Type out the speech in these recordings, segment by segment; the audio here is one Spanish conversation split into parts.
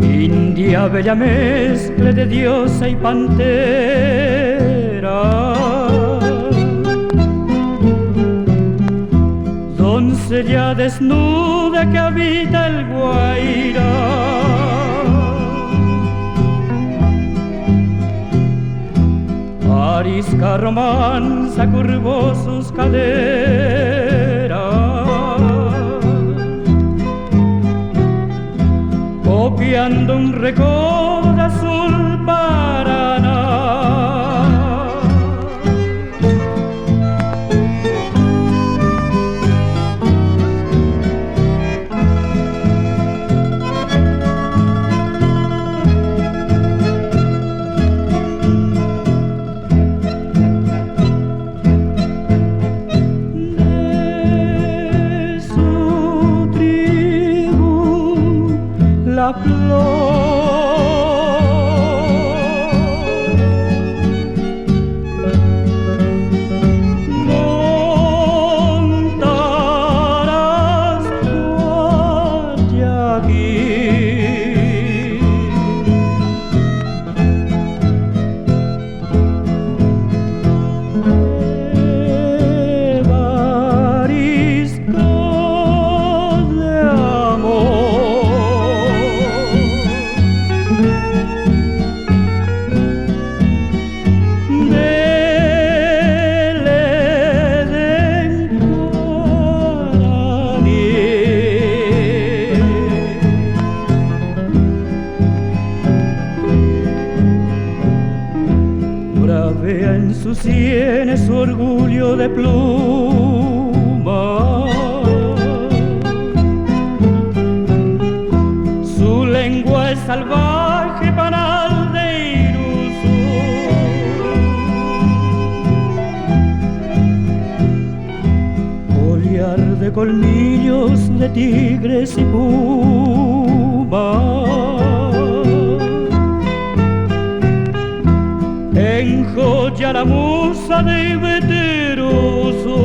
India, bella mezcla de diosa y pantera, doncella desnuda que habita el Guaira. Arisca romanza curvó sus caderas, copiando un recodo de azul Paraná. La flor montarás Guayaquil, Evarisca de amor, del Edén guaraní. Bravea en sus sienes su orgullo de pluma, su lengua es salvaje panal de Irusú. Collar de colmillos de tigres y pumas, enjolla la musa de Veteroso.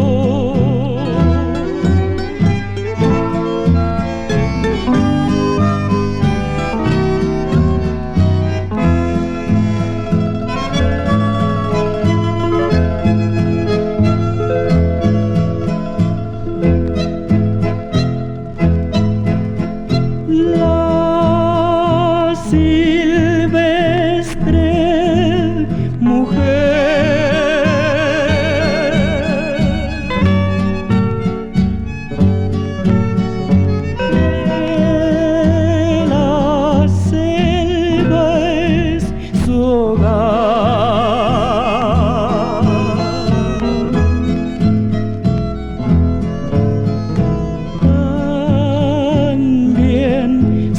La silvestre mujer de la selva es su hogar. También